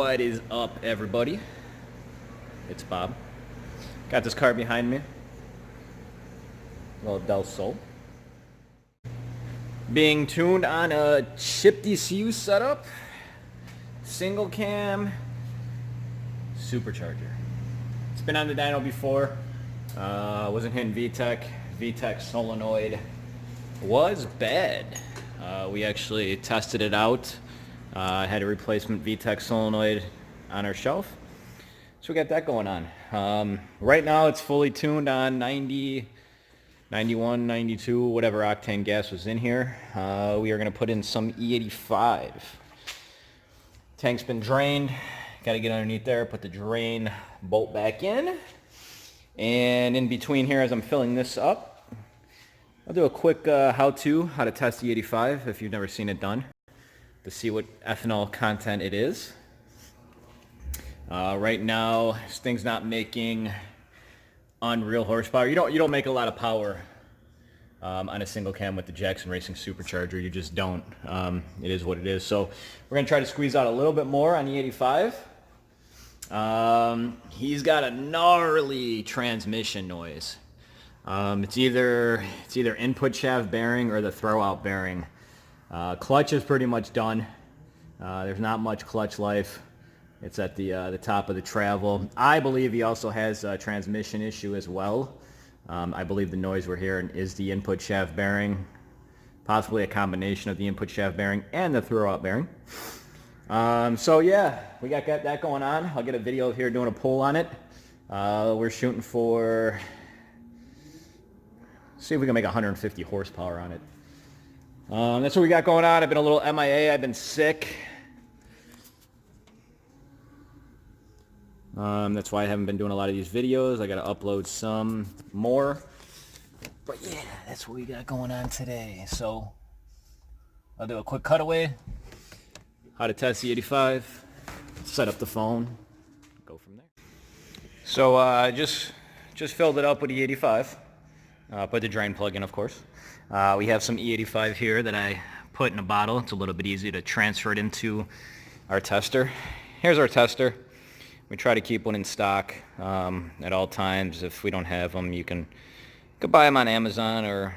What is up, everybody? It's Bob. Got this car behind me. Little Del Sol. Being tuned on a chip DCU setup. Single cam. Supercharger. It's been on the dyno before. Wasn't hitting VTEC. VTEC solenoid was bad. We actually tested it out. Had a replacement VTEC solenoid on our shelf. So we got that going on. Right now it's fully tuned on 90, 91, 92, whatever octane gas was in here. We are going to put in some E85. Tank's been drained. Got to get underneath there, put the drain bolt back in. And in between here, as I'm filling this up, I'll do a quick how to test E85 if you've never seen it done, to see what ethanol content it is. Right now, this thing's not making unreal horsepower. You don't make a lot of power on a single cam with the Jackson Racing Supercharger. You just don't. It is what it is. So we're gonna try to squeeze out a little bit more on E85. He's got a gnarly transmission noise. It's either input shaft bearing or the throwout bearing. Clutch is pretty much done. There's not much clutch life. It's at the top of the travel. I believe he also has a transmission issue as well. I believe the noise we're hearing is the input shaft bearing, possibly a combination of the input shaft bearing and the throwout bearing. So yeah, we got that going on. I'll get a video of here doing a pull on it. We're shooting for, see if we can make 150 horsepower on it. That's what we got going on. I've been a little MIA. I've been sick. That's why I haven't been doing a lot of these videos. I got to upload some more. But yeah, that's what we got going on today. So I'll do a quick cutaway. How to test the 85. Set up the phone. Go from there. So just filled it up with the 85. Put the drain plug in, of course. We have some E85 here that I put in a bottle. It's a little bit easy to transfer it into our tester. Here's our tester. We try to keep one in stock at all times. If we don't have them, you can go buy them on Amazon or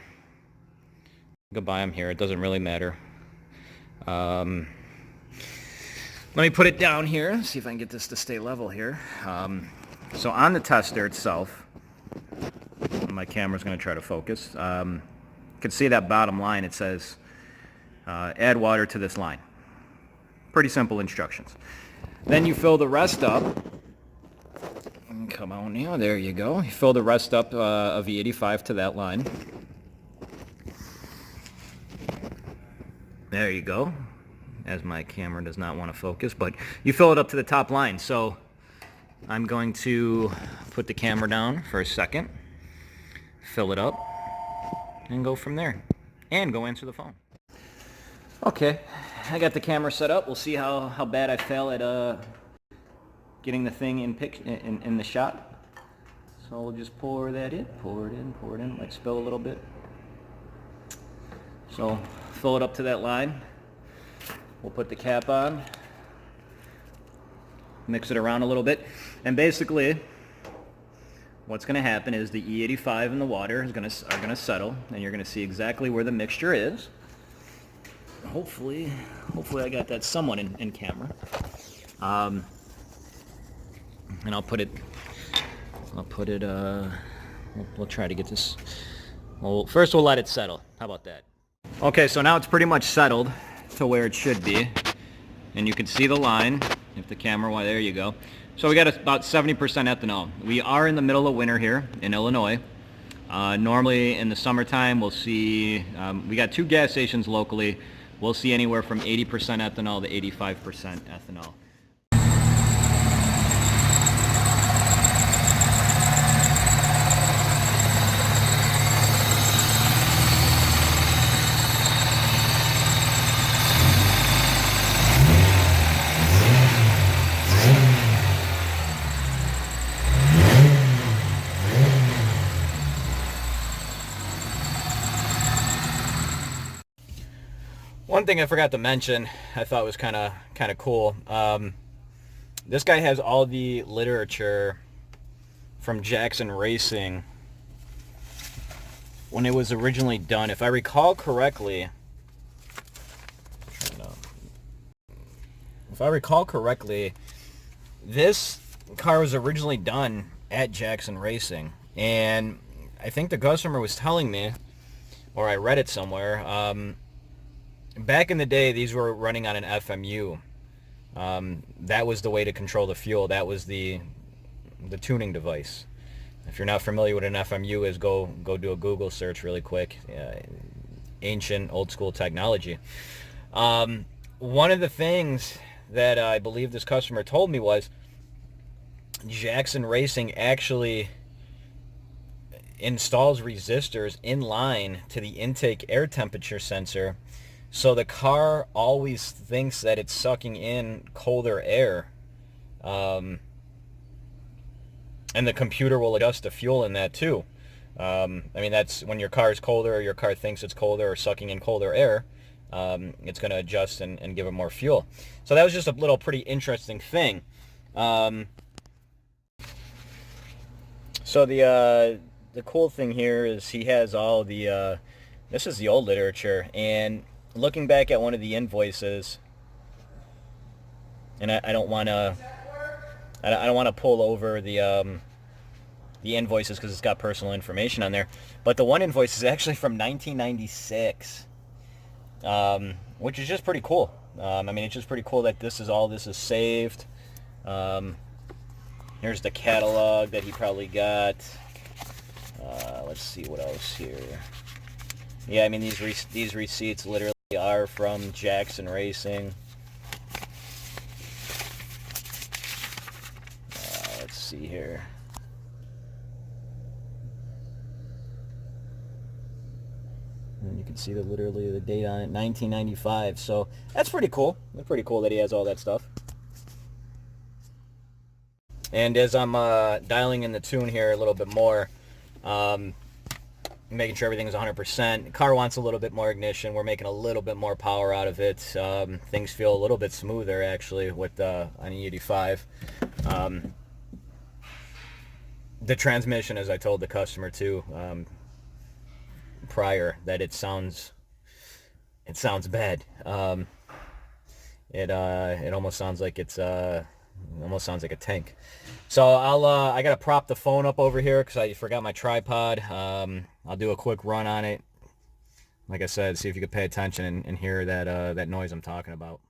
go buy them here. It doesn't really matter. Let me put it down here, see if I can get this to stay level here. So on the tester itself, my camera's going to try to focus. You can see that bottom line. It says add water to this line. Pretty simple instructions. Then you fill the rest up. Come on now, there you go. You fill the rest up of E85 to that line. There you go. As my camera does not want to focus, but you fill it up to the top line. So I'm going to put the camera down for a second, fill it up, and go from there. And go answer the phone. Okay, I got the camera set up. We'll see how bad I fail at getting the thing in the shot. So we'll just pour that in, pour it in. Might spill a little bit. So fill it up to that line. We'll put the cap on, mix it around a little bit, and basically what's going to happen is the E85 and the water are going to settle, and you're going to see exactly where the mixture is. Hopefully I got that somewhat in camera. And I'll put it, we'll try to get this, well, first we'll let it settle. How about that? Okay, so now it's pretty much settled to where it should be. And you can see the line, if the camera, well, there you go. So we got about 70% ethanol. We are in the middle of winter here in Illinois. Normally in the summertime we'll see, we got 2 gas stations locally. We'll see anywhere from 80% ethanol to 85% ethanol. One thing I forgot to mention, I thought was kind of cool. This guy has all the literature from Jackson Racing when it was originally done. If I recall correctly, this car was originally done at Jackson Racing, and I think the customer was telling me, or I read it somewhere, back in the day these were running on an FMU. That was the way to control the fuel. That was the tuning device. If you're not familiar with an FMU is, go do a Google search really quick. Ancient, old school technology. One of the things that I believe this customer told me was Jackson Racing actually installs resistors in line to the intake air temperature sensor, so the car always thinks that it's sucking in colder air, and the computer will adjust the fuel in that too. I mean, that's when your car is colder, or your car thinks it's colder or sucking in colder air, it's going to adjust and give it more fuel. So that was just a little pretty interesting thing. So the cool thing here is he has all the, this is the old literature, and looking back at one of the invoices, and I don't want to pull over the invoices because it's got personal information on there, but the one invoice is actually from 1996, which is just pretty cool. I mean, it's just pretty cool that this is saved. Here's the catalog that he probably got. Let's see what else here. Yeah, I mean, these receipts literally are from Jackson Racing. Let's see here. And you can see literally the date on it, 1995. So that's pretty cool. It's pretty cool that he has all that stuff. And as I'm dialing in the tune here a little bit more, making sure everything's 100%. The car wants a little bit more ignition. We're making a little bit more power out of it. Things feel a little bit smoother actually with on e85. The transmission, as I told the customer too prior, that it sounds bad. It almost sounds like it's almost sounds like a tank. So I gotta prop the phone up over here because I forgot my tripod. I'll do a quick run on it. Like I said, see if you could pay attention and hear that noise I'm talking about.